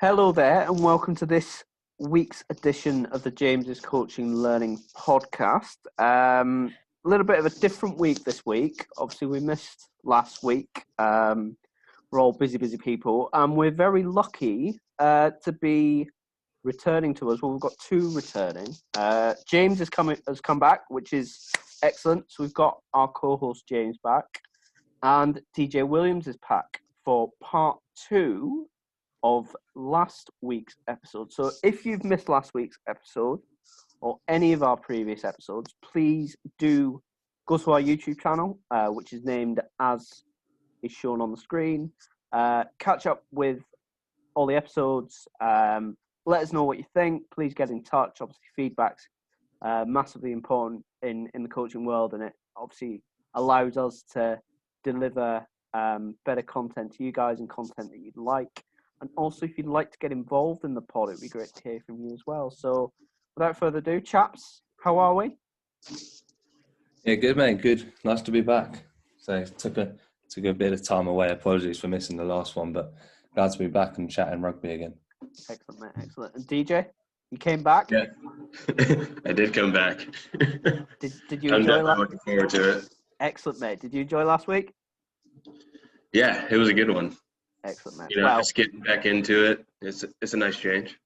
Hello there, and welcome to this week's edition of the James's Coaching Learning Podcast. A little bit of a different week this week. Obviously, we missed last week. We're all busy people, and we're very lucky to be returning to us. Well, we've got two returning. James has come back, which is excellent. So we've got our co-host James back, and DJ Williams is back for part two of last week's episode. So if you've missed last week's episode or any of our previous episodes, please do go to our YouTube channel, which is named as is shown on the screen. Catch up with all the episodes. Let us know what you think. Please get in touch. Obviously, feedback's massively important in the coaching world, and it obviously allows us to deliver better content to you guys and content that you'd like. And also, if you'd like to get involved in the pod, it'd be great to hear from you as well. So, without further ado, chaps, how are we? Yeah, good, mate. Good. Nice to be back. So, took a bit of time away. Apologies for missing the last one, but glad to be back and chatting rugby again. Excellent, mate. Excellent. And DJ, you came back? Yeah, I did come back. Did you enjoy? I'm looking forward to it. Excellent, mate. Did you enjoy last week? Yeah, it was a good one. Excellent, mate. You know, just getting back into it. It's a nice change.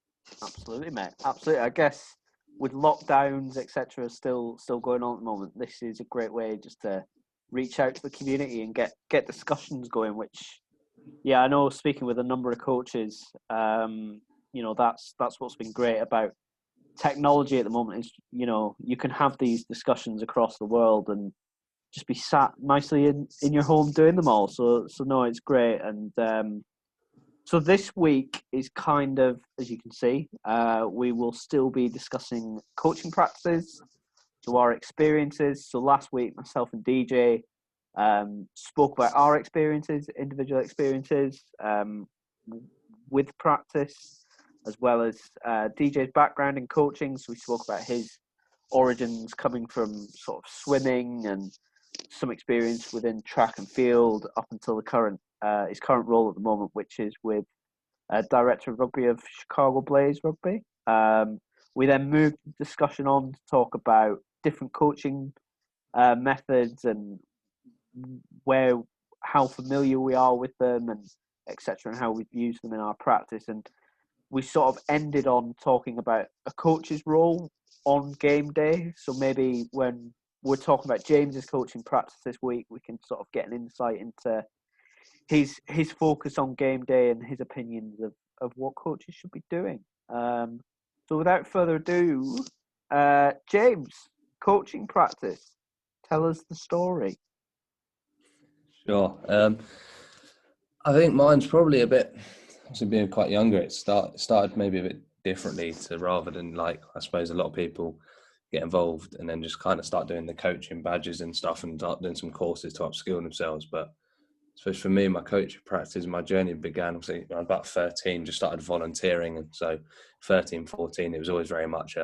Absolutely, mate. Absolutely. I guess with lockdowns, etc., still going on at the moment, this is a great way just to reach out to the community and get discussions going. Which, yeah, I know. Speaking with a number of coaches, that's what's been great about technology at the moment. Is you can have these discussions across the world and just be sat nicely in your home doing them all. So no, it's great. And so this week is kind of, as you can see, we will still be discussing coaching practices, to our experiences. So last week, myself and DJ spoke about our experiences, individual experiences with practice, as well as DJ's background in coaching. So we spoke about his origins coming from sort of swimming and some experience within track and field up until his current role at the moment, which is with Director of Rugby of Chicago Blaze Rugby. We then moved the discussion on to talk about different coaching methods and how familiar we are with them and etc., and how we've used them in our practice. And we sort of ended on talking about a coach's role on game day. So maybe when we're talking about James's coaching practice this week, we can sort of get an insight into his focus on game day and his opinions of what coaches should be doing. So without further ado, James, coaching practice, tell us the story. Sure. I think mine's probably a bit, obviously being quite younger, it started maybe a bit differently to rather than like, I suppose a lot of people get involved and then just kind of start doing the coaching badges and stuff and start doing some courses to upskill themselves. But I suppose for me, my coaching practice, my journey began obviously when I was about 13, just started volunteering. And so 13, 14, it was always very much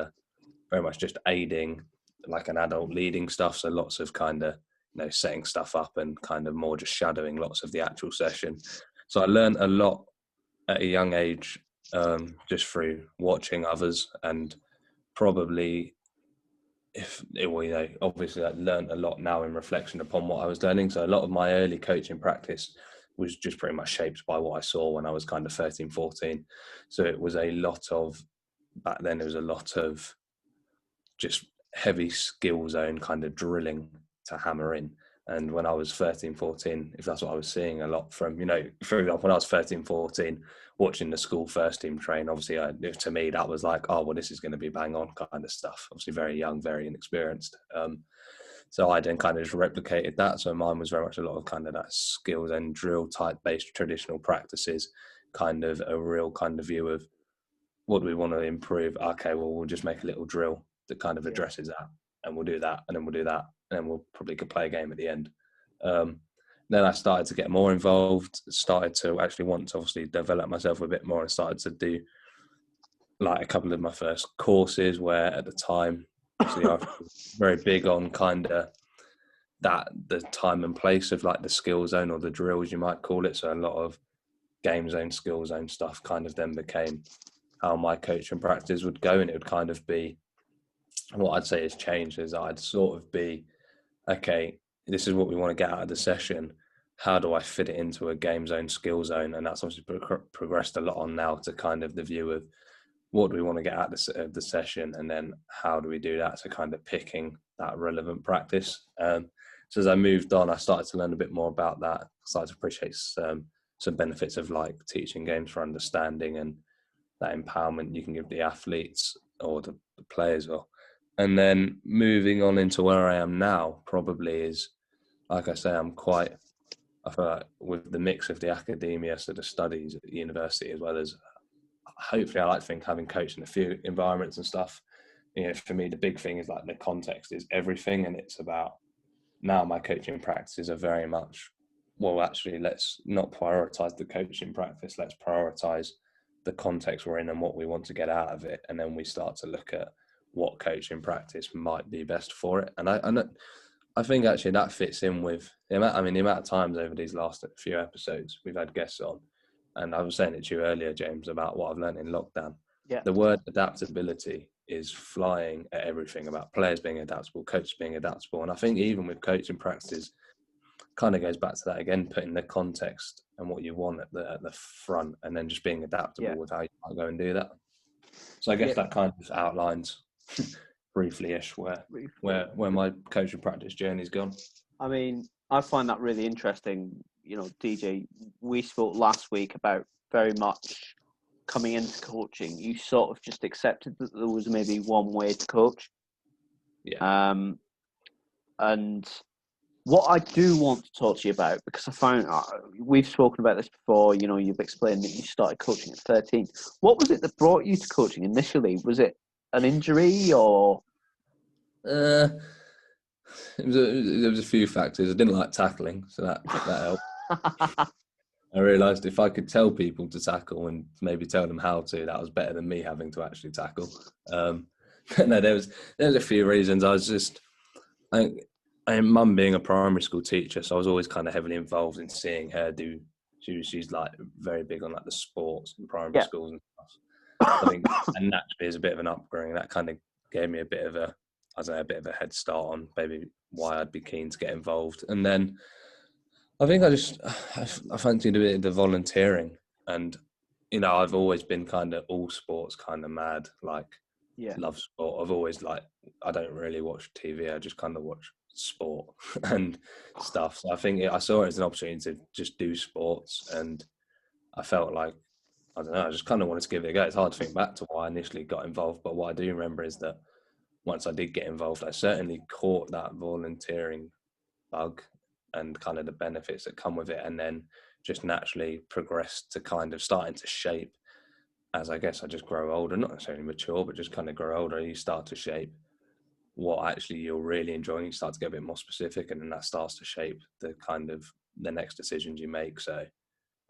just aiding, like an adult leading stuff. So lots of kind of, setting stuff up and kind of more just shadowing lots of the actual session. So I learned a lot at a young age, just through watching others, and probably obviously I learned a lot now in reflection upon what I was learning. So a lot of my early coaching practice was just pretty much shaped by what I saw when I was kind of 13, 14. So it was back then it was a lot of just heavy skill zone kind of drilling to hammer in. And when I was 13, 14, if that's what I was seeing a lot from, for example, when I was 13, 14, watching the school first team train, obviously to me, that was like, oh, well, this is going to be bang on kind of stuff. Obviously very young, very inexperienced. So I then kind of just replicated that. So mine was very much a lot of kind of that skills and drill type based traditional practices, kind of a real kind of view of what do we want to improve? Okay, well, we'll just make a little drill that kind of addresses that, and we'll do that, and then we'll do that, and then we'll probably could play a game at the end. Then I started to get more involved, started to actually want to obviously develop myself a bit more, and started to do like a couple of my first courses where at the time, obviously I was very big on kind of the time and place of like the skill zone or the drills you might call it. So a lot of game zone, skill zone stuff kind of then became how my coaching practice would go. And it would kind of be, what I'd say has changed is I'd sort of be, okay, this is what we want to get out of the session. How do I fit it into a game zone, skill zone? And that's obviously progressed a lot on now to kind of the view of what do we want to get out of the session, and then how do we do that? So kind of picking that relevant practice. So as I moved on, I started to learn a bit more about that. I started to appreciate some benefits of like teaching games for understanding and that empowerment you can give the athletes or the players. And then moving on into where I am now, probably is, like I say, I feel like with the mix of the academia, so the studies at the university, as well as hopefully I like to think having coached in a few environments and stuff, for me, the big thing is like the context is everything. And it's about now my coaching practices are very much, well, actually, let's not prioritize the coaching practice. Let's prioritize the context we're in and what we want to get out of it. And then we start to look at what coaching practice might be best for it. And I think actually that fits in with the amount of times over these last few episodes we've had guests on. And I was saying it to you earlier, James, about what I've learned in lockdown. Yeah. The word adaptability is flying at everything, about players being adaptable, coaches being adaptable. And I think even with coaching practices, kind of goes back to that again, putting the context and what you want at the front, and then just being adaptable with how you might go and do that. So I guess that kind of outlines briefly-ish where my coaching practice journey's gone. I mean, I find that really interesting. DJ, we spoke last week about very much coming into coaching. You sort of just accepted that there was maybe one way to coach. Yeah. And what I do want to talk to you about, because I found we've spoken about this before. You've explained that you started coaching at 13. What was it that brought you to coaching initially? Was it an injury or? There was a few factors. I didn't like tackling, so that helped. I realised if I could tell people to tackle and maybe tell them how to, that was better than me having to actually tackle. No, there was a few reasons. I was just, Mum being a primary school teacher, so I was always kind of heavily involved in seeing her do. She's like very big on like the sports in primary schools and stuff. So I think, and naturally, as a bit of an upbringing, that kind of gave me a bit of a head start on maybe why I'd be keen to get involved. And then I think I fancied a bit of the volunteering, and I've always been kind of all sports kind of mad, like love sport. I've always I don't really watch TV, I just kind of watch sport and stuff. So I think I saw it as an opportunity to just do sports, and I felt like, I don't know, I just kind of wanted to give it a go. It's hard to think back to why I initially got involved, but what I do remember is that once I did get involved, I certainly caught that volunteering bug and kind of the benefits that come with it, and then just naturally progressed to kind of starting to shape as I guess I just grow older, not necessarily mature, but just kind of grow older. You start to shape what actually you're really enjoying. You start to get a bit more specific, and then that starts to shape the kind of the next decisions you make. So,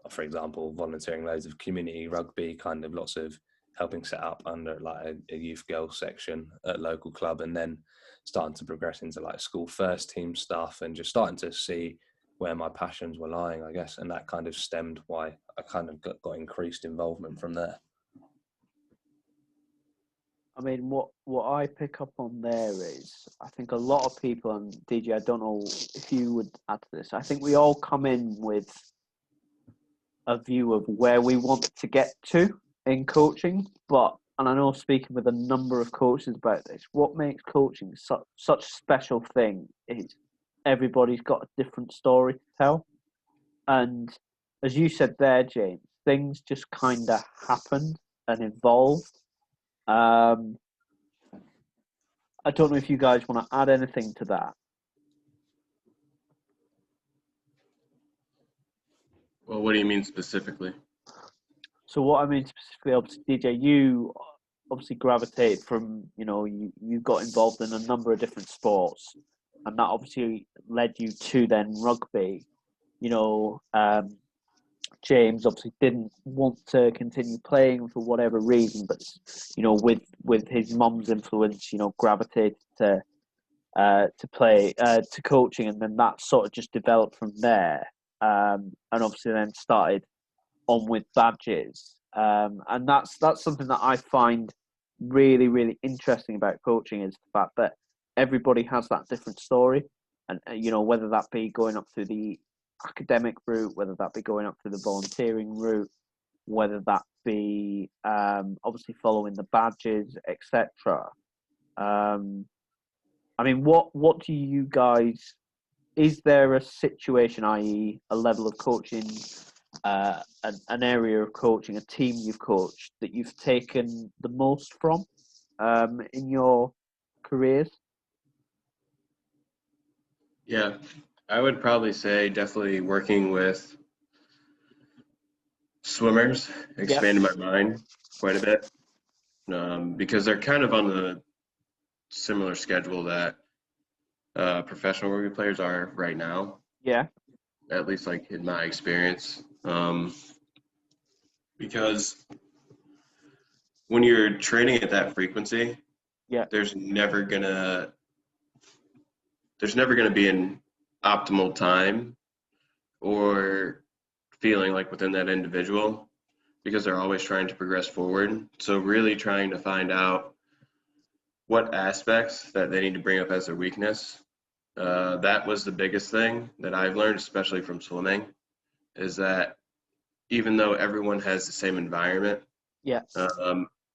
for example, volunteering loads of community rugby, kind of lots of helping set up under like a youth girls section at local club, and then starting to progress into like school first team stuff, and just starting to see where my passions were lying, I guess. And that kind of stemmed why I kind of got increased involvement from there. I mean, what I pick up on there is, I think a lot of people, and DJ, I don't know if you would add to this, I think we all come in with a view of where we want to get to in coaching, and I know speaking with a number of coaches about this, what makes coaching such a special thing is everybody's got a different story to tell. And as you said there, James, things just kind of happened and evolved. I don't know if you guys want to add anything to that. Well, what do you mean specifically? So what I mean specifically, obviously, DJ, you obviously gravitated from, you got involved in a number of different sports, and that obviously led you to then rugby. James obviously didn't want to continue playing for whatever reason, but with his mum's influence, gravitated to play to coaching, and then that sort of just developed from there. And obviously then started on with badges. And that's something that I find really, really interesting about coaching, is the fact that everybody has that different story. And, whether that be going up through the academic route, whether that be going up through the volunteering route, whether that be obviously following the badges, etc. I mean, what do you guys, is there a situation, i.e. a level of coaching, an area of coaching, a team you've coached that you've taken the most from in your careers? Yeah, I would probably say definitely working with swimmers expanded my mind quite a bit, because they're kind of on the similar schedule that professional rugby players are right now, Yeah. at least like in my experience. Because when you're training at that frequency, Yeah. there's never gonna be an optimal time or feeling like within that individual, because they're always trying to progress forward. So really trying to find out what aspects that they need to bring up as their weakness. That was the biggest thing that I've learned, especially from swimming, is that even though everyone has the same environment, Yeah.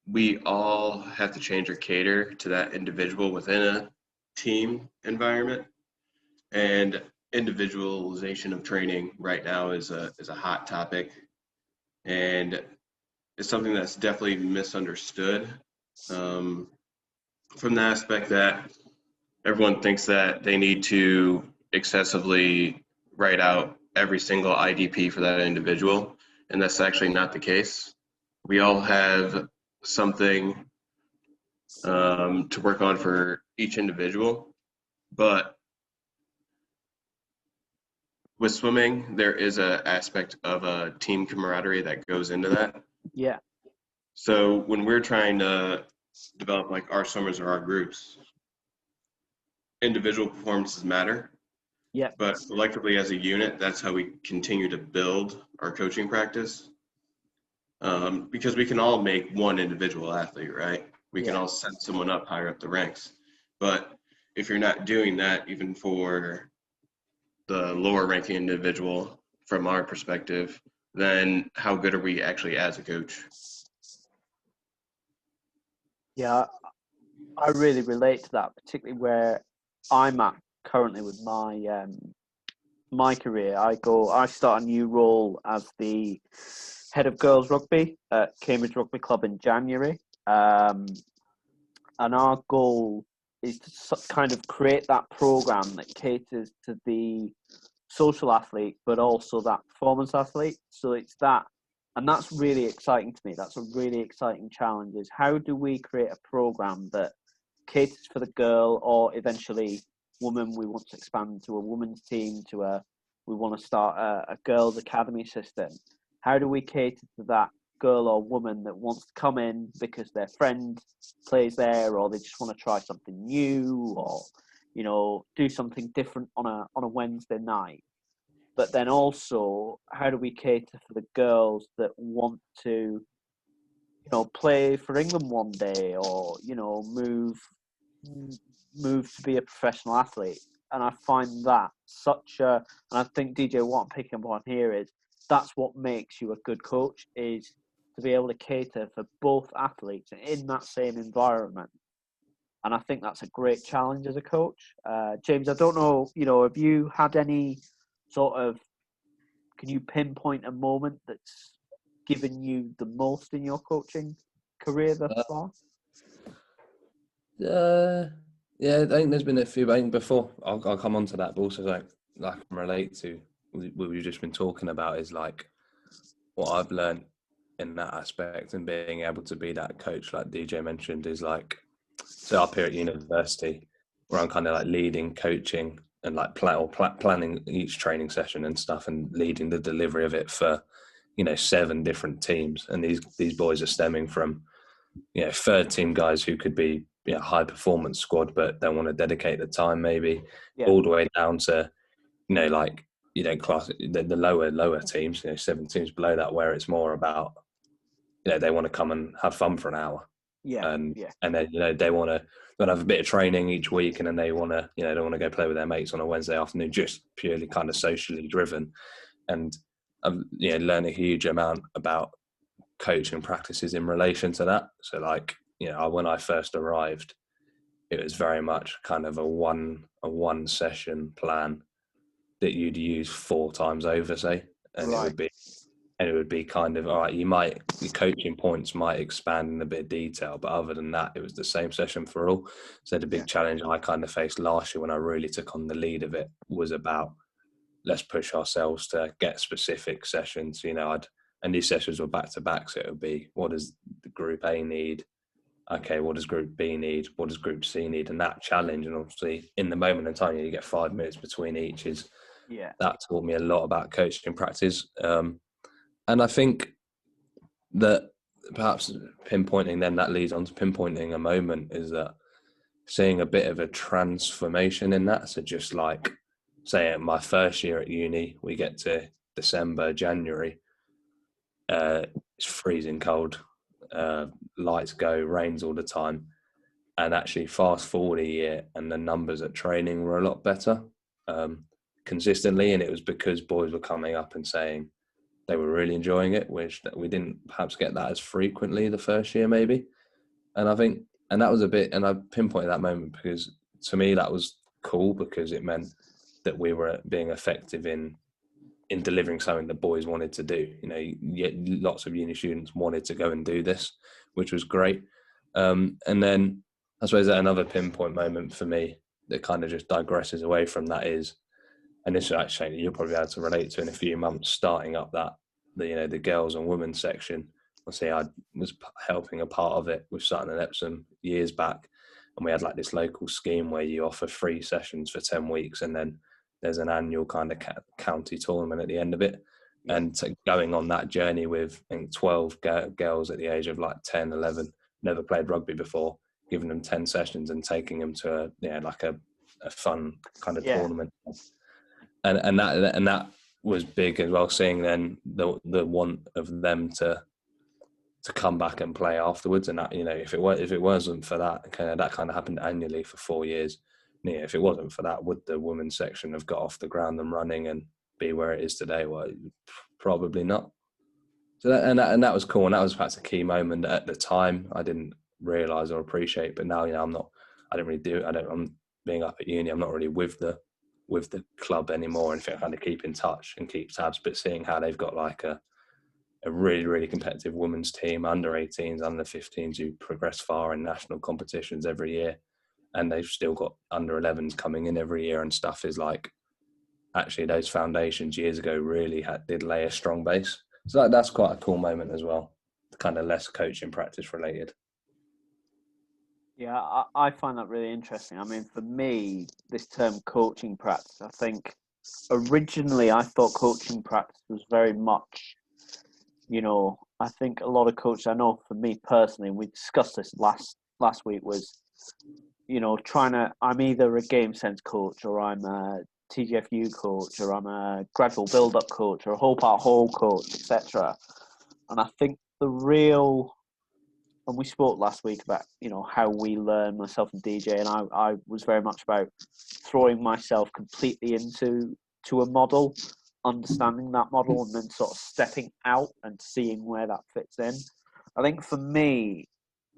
we all have to change or cater to that individual within a team environment. And individualization of training right now is a hot topic, and it's something that's definitely misunderstood, from the aspect that everyone thinks that they need to excessively write out every single IDP for that individual, and that's actually not the case. We all have something to work on for each individual, but with swimming, there is an aspect of a team camaraderie that goes into that. Yeah. So when we're trying to develop like our swimmers or our groups, individual performances matter. Yeah. But collectively as a unit, that's how we continue to build our coaching practice. Because we can all make one individual athlete, right? We can all set someone up higher up the ranks. But if you're not doing that, even for the lower ranking individual, from our perspective, then how good are we actually as a coach? Yeah, I really relate to that, particularly where I'm at currently with my my career. I start a new role as the head of girls rugby at Cambridge Rugby Club in January, and our goal is to kind of create that program that caters to the social athlete, but also that performance athlete. So it's that, and that's really exciting to me. That's a really exciting challenge. Is how do we create a program that caters for the girl, or eventually woman? We want to expand to a women's team, we want to start a girls' academy system. How do we cater to that girl or woman that wants to come in because their friend plays there, or they just want to try something new, or do something different on a Wednesday night? But then also, how do we cater for the girls that want to play for England one day, or move to be a professional athlete? And I find that and I think, DJ, what I'm picking up on here is that's what makes you a good coach, is to be able to cater for both athletes in that same environment. And I think that's a great challenge as a coach. James, I don't know, have you had any sort of, can you pinpoint a moment that's given you the most in your coaching career thus far? Yeah, I think there's been a few. I think before I'll come on to that, but also like I can relate to what we've just been talking about, is like what I've learned in that aspect, and being able to be that coach, like DJ mentioned, is like, so up here at university, where I'm kind of like leading, coaching, and like planning each training session and stuff, and leading the delivery of it for 7 different teams, and these boys are stemming from third team guys who could be high performance squad but don't want to dedicate the time maybe, all the way down to like you don't class the lower teams, 7 teams below that, where it's more about, they want to come and have fun for an hour. And then, they want to have a bit of training each week, and then they want to, they want to go play with their mates on a Wednesday afternoon, just purely kind of socially driven. And I've learned a huge amount about coaching practices in relation to that. So like, when I first arrived, it was very much kind of a one session plan that you'd use 4 times over, say, and it would be kind of, all right, your coaching points might expand in a bit of detail, but other than that, it was the same session for all. So the big challenge I kind of faced last year when I really took on the lead of it was about, let's push ourselves to get specific sessions. And these sessions were back to back, so it would be, what does the group A need? Okay, what does group B need? What does group C need? And that challenge, and obviously in the moment in time, you get 5 minutes between each, that taught me a lot about coaching practice. And I think that perhaps pinpointing, then that leads on to pinpointing a moment, is that seeing a bit of a transformation in that. So just like, say, in my first year at uni, we get to December, January, it's freezing cold, lights go, rains all the time. And actually fast forward a year and the numbers at training were a lot better consistently. And it was because boys were coming up and saying they were really enjoying it, which we didn't perhaps get that as frequently the first year maybe. And I think, and that was a bit, and I pinpointed that moment because to me that was cool, because it meant that we were being effective in delivering something that boys wanted to do. Lots of uni students wanted to go and do this, which was great. And then I suppose that another pinpoint moment for me that kind of just digresses away from that is, and this is actually you'll probably be able to relate to in a few months, starting up the girls and women section. I was helping a part of it with Sutton and Epsom years back, and we had like this local scheme where you offer free sessions for 10 weeks, and then there's an annual kind of county tournament at the end of it. And going on that journey with, I think, 12 girls at the age of like 10, 11, never played rugby before, giving them 10 sessions and taking them to a fun kind of tournament. And that was big as well, seeing then the want of them to come back and play afterwards. And that, if it wasn't for that, that kind of happened annually for 4 years. If it wasn't for that, would the women's section have got off the ground and running and be where it is today? Well, probably not. So that was cool, and that was perhaps a key moment at the time I didn't realise or appreciate. But now, I'm being up at uni, I'm not really with the club anymore, and I kind of keep in touch and keep tabs. But seeing how they've got like a really, really competitive women's team, under 18s, under 15s, who progress far in national competitions every year, and they've still got under 11s coming in every year and stuff, is like, actually those foundations years ago really did lay a strong base. So that's quite a cool moment as well, kind of less coaching practice related. Yeah, I find that really interesting. I mean, for me, this term coaching practice, I think originally I thought coaching practice was very much, I think a lot of coaches, I know for me personally, and we discussed this last week, was, I'm either a game sense coach, or I'm a TGFU coach, or I'm a gradual build-up coach, or a whole part whole coach, etc. And I think and we spoke last week about, how we learn, myself and DJ, and I was very much about throwing myself completely into a model, understanding that model, and then sort of stepping out and seeing where that fits in. I think for me,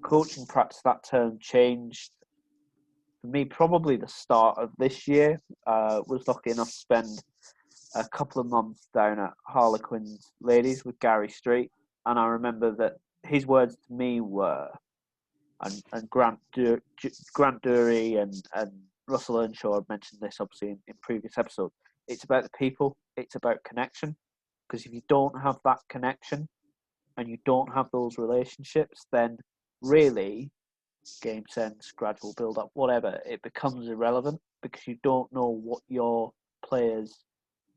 coaching practice, that term changed for me probably the start of this year. Was lucky enough to spend a couple of months down at Harlequins Ladies with Gary Street, and I remember that his words to me were, and Grant Dury and Russell Earnshaw have mentioned this obviously in previous episodes, it's about the people, it's about connection. Because if you don't have that connection and you don't have those relationships, then really game sense, gradual build up, whatever, it becomes irrelevant, because you don't know what your players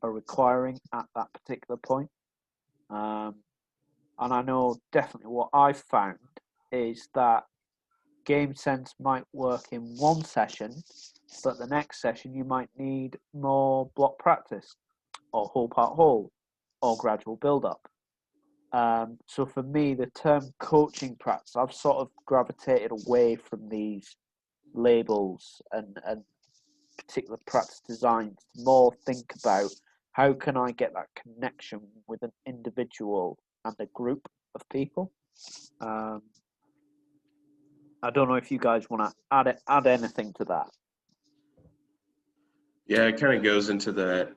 are requiring at that particular point. And I know definitely what I've found is that game sense might work in one session, but the next session you might need more block practice. or whole part whole, or gradual build-up. So for me, the term coaching practice, I've sort of gravitated away from these labels and particular practice designs to more think about how can I get that connection with an individual and a group of people. I don't know if you guys want to add anything to that. Yeah, it kind of goes into that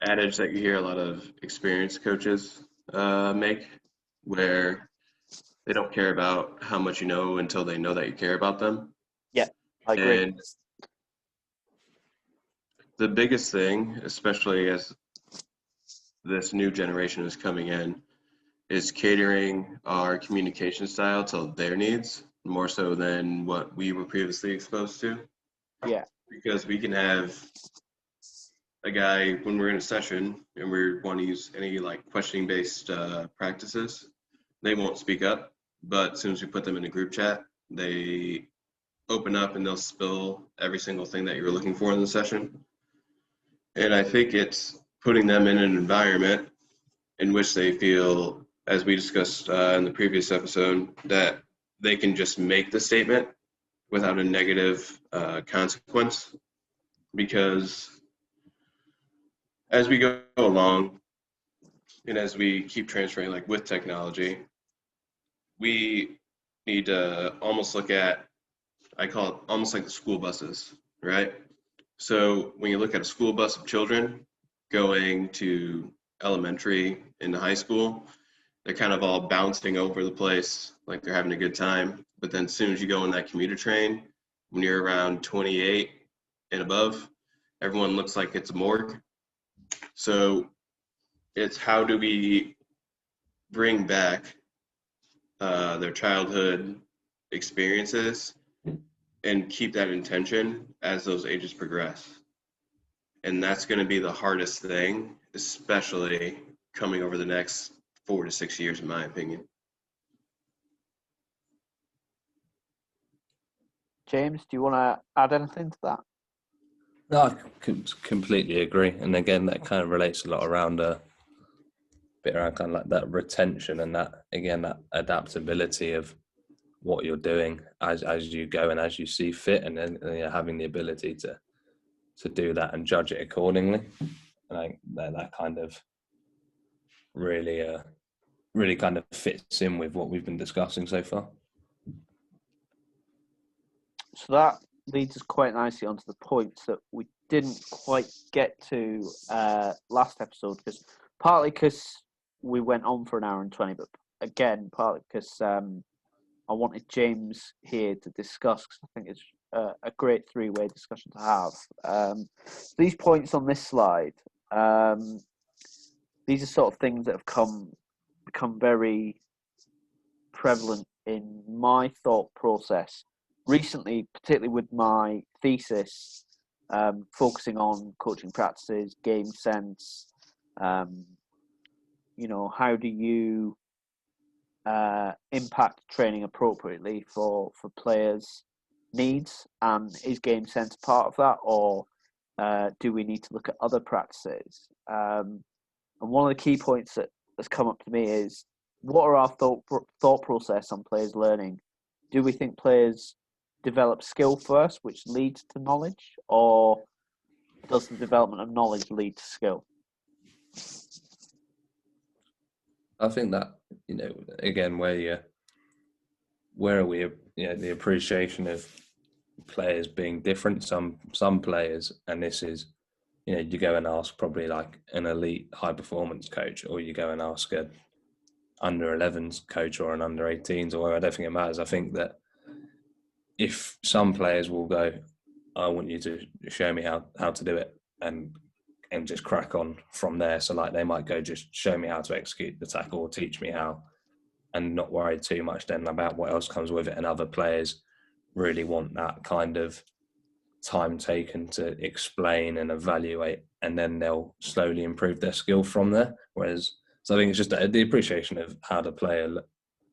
adage that you hear a lot of experienced coaches make, where they don't care about how much you know until they know that you care about them. Yeah, I agree. And the biggest thing, especially as this new generation is coming in, is catering our communication style to their needs more so than what we were previously exposed to. Yeah. Because we can have a guy when we're in a session and we want to use any like questioning based practices, they won't speak up, but as soon as we put them in a group chat, they open up and they'll spill every single thing that you were looking for in the session. And I think it's putting them in an environment in which they feel, as we discussed in the previous episode, that they can just make the statement without a negative consequence. Because as we go along and as we keep transferring, like with technology, we need to almost look at, I call it almost like the school buses, right? So when you look at a school bus of children going to elementary into high school, they're kind of all bouncing over the place like they're having a good time. But then as soon as you go in that commuter train, when you're around 28 and above, everyone looks like it's a morgue. So it's how do we bring back their childhood experiences and keep that intention as those ages progress. And that's going to be the hardest thing, especially coming over the next 4 to 6 years, in my opinion. James, do you want to add anything to that? No, I completely agree. And again, that kind of relates a lot around bit around kind of like that retention and that, again, that adaptability of what you're doing as you go and as you see fit, and then having the ability to do that and judge it accordingly. And I think that kind of really kind of fits in with what we've been discussing so far. So that leads us quite nicely onto the points that we didn't quite get to last episode, partly because we went on for an hour and 20, but again, partly because I wanted James here to discuss, because I think it's a great three-way discussion to have. These points on this slide, these are sort of things that have become very prevalent in my thought process recently, particularly with my thesis, focusing on coaching practices, game sense. How do you impact training appropriately for players' needs, and is game sense part of that, or do we need to look at other practices? And one of the key points that has come up to me is, what are our thought process on players learning? Do we think players develop skill first, which leads to knowledge, or does the development of knowledge lead to skill? I think that, again, where are we, the appreciation of players being different. Some players, and this is, you go and ask probably like an elite high performance coach, or you go and ask a under 11s coach or an under 18s, or whatever. I don't think it matters. I think that if some players will go, I want you to show me how to do it, and just crack on from there. So like they might go, just show me how to execute the tackle or teach me how, and not worry too much then about what else comes with it. And other players really want that kind of time taken to explain and evaluate, and then they'll slowly improve their skill from there. Whereas, so I think it's just the appreciation of how the player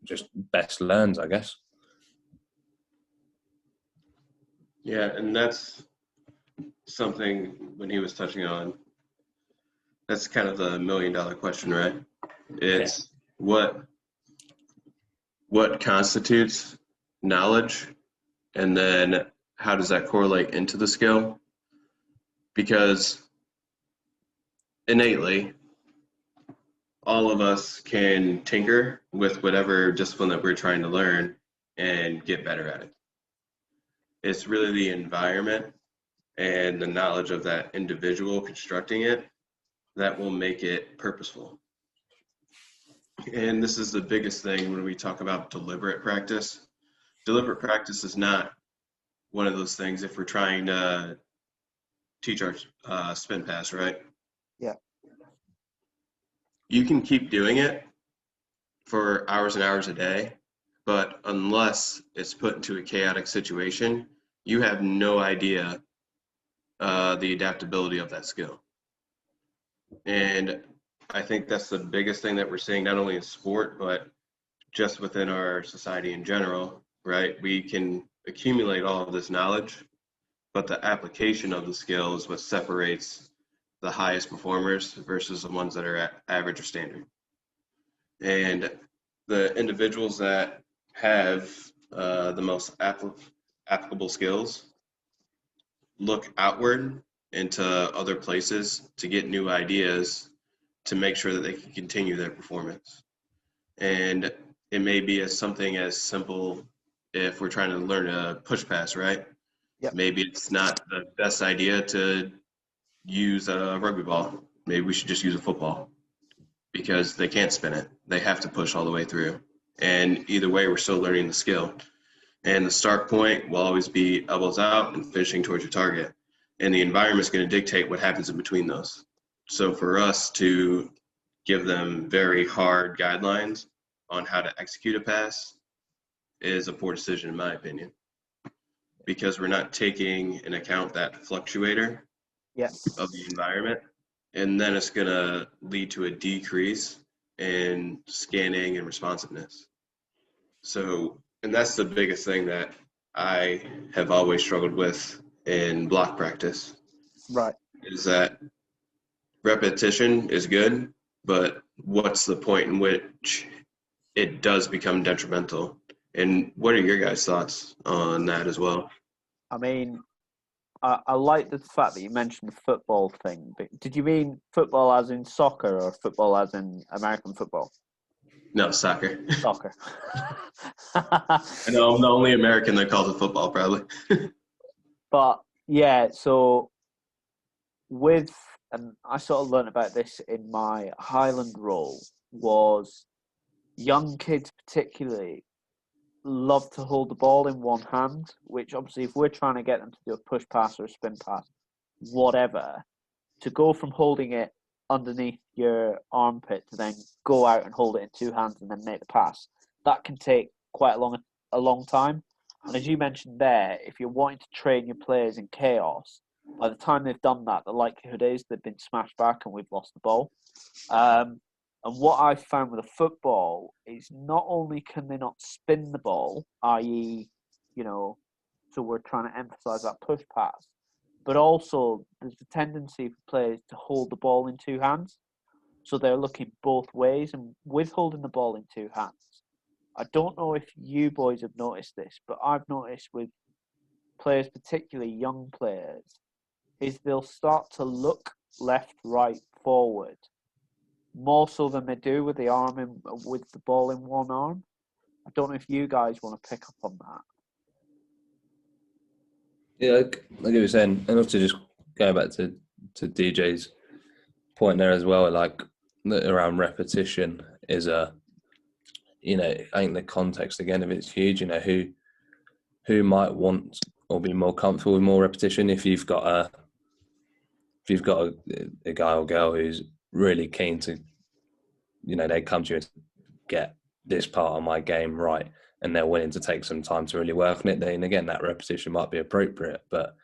just best learns, I guess. Yeah, and that's something when he was touching on that's kind of the $1 million question, right? It's what constitutes knowledge, and then how does that correlate into the skill? Because innately, all of us can tinker with whatever discipline that we're trying to learn and get better at it. It's really the environment and the knowledge of that individual constructing it that will make it purposeful. And this is the biggest thing when we talk about deliberate practice. Deliberate practice is not one of those things if we're trying to teach our spin pass, right? Yeah. You can keep doing it for hours and hours a day, but unless it's put into a chaotic situation, you have no idea the adaptability of that skill. And I think that's the biggest thing that we're seeing, not only in sport, but just within our society in general, right? We can accumulate all of this knowledge, but the application of the skill is what separates the highest performers versus the ones that are at average or standard. And the individuals that have the most applicable skills look outward into other places to get new ideas to make sure that they can continue their performance. And it may be something as simple if we're trying to learn a push pass, right? Yep. Maybe it's not the best idea to use a rugby ball. Maybe we should just use a football because they can't spin it. They have to push all the way through. And either way, we're still learning the skill. And the start point will always be elbows out and finishing towards your target. And the environment is going to dictate what happens in between those. So for us to give them very hard guidelines on how to execute a pass is a poor decision, in my opinion, because we're not taking into account that fluctuator of the environment. And then it's going to lead to a decrease in scanning and responsiveness. So, and that's the biggest thing that I have always struggled with in block practice. Right. Is that repetition is good, but what's the point in which it does become detrimental? And what are your guys' thoughts on that as well? I mean, I like the fact that you mentioned the football thing, but did you mean football as in soccer or football as in American football? No, soccer. Soccer. I know I'm the only American that calls it football, probably. But yeah, so and I sort of learned about this in my Highland role, was young kids particularly love to hold the ball in one hand, which obviously if we're trying to get them to do a push pass or a spin pass, whatever, to go from holding it underneath your armpit to then go out and hold it in two hands and then make the pass, that can take quite a long time. And as you mentioned there, if you're wanting to train your players in chaos, by the time they've done that, the likelihood is they've been smashed back and we've lost the ball. And what I've found with a football is not only can they not spin the ball, i.e., so we're trying to emphasize that push pass, but also there's a tendency for players to hold the ball in two hands. So they're looking both ways. And with holding the ball in two hands, I don't know if you boys have noticed this, but I've noticed with players, particularly young players, is they'll start to look left, right, forward, more so than they do with with the ball in one arm. I don't know if you guys want to pick up on that. Yeah, like you were saying, and also just going back to DJ's point there as well, like around repetition is I think the context again of it's huge. Who might want or be more comfortable with more repetition? If you've got a guy or girl who's really keen to, they come to you and get this part of my game right, and they're willing to take some time to really work on it, then again, that repetition might be appropriate. But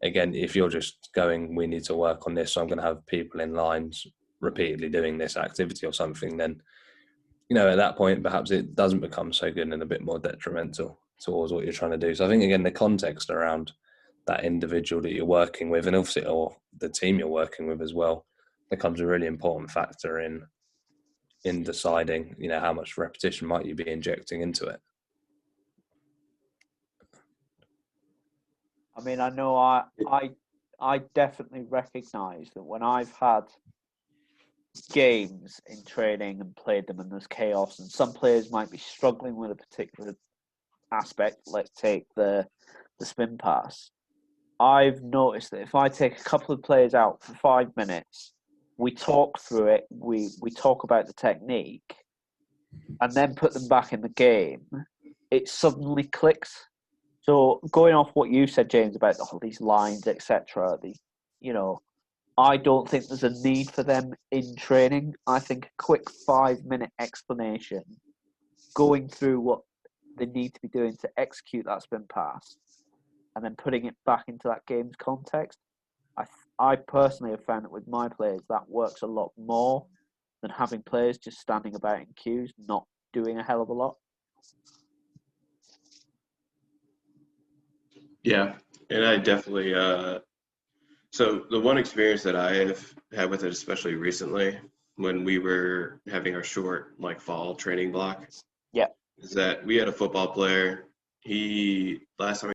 again, if you're just going, we need to work on this, so I'm going to have people in lines repeatedly doing this activity or something, then, at that point, perhaps it doesn't become so good and a bit more detrimental towards what you're trying to do. So I think, again, the context around that individual that you're working with, and obviously, or the team you're working with as well, becomes a really important factor in deciding, how much repetition might you be injecting into it. I mean, I know I definitely recognise that when I've had games in training and played them and there's chaos and some players might be struggling with a particular aspect, let's take the spin pass. I've noticed that if I take a couple of players out for 5 minutes, we talk through it, we talk about the technique, and then put them back in the game, it suddenly clicks. So going off what you said, James, about all these lines, etc., I don't think there's a need for them in training. I think a quick 5-minute explanation, going through what they need to be doing to execute that spin pass, and then putting it back into that game's context. I personally have found that with my players, that works a lot more than having players just standing about in queues, not doing a hell of a lot. Yeah, and I definitely, so the one experience that I have had with it, especially recently, when we were having our short, fall training block, Yeah. is that we had a football player. Last time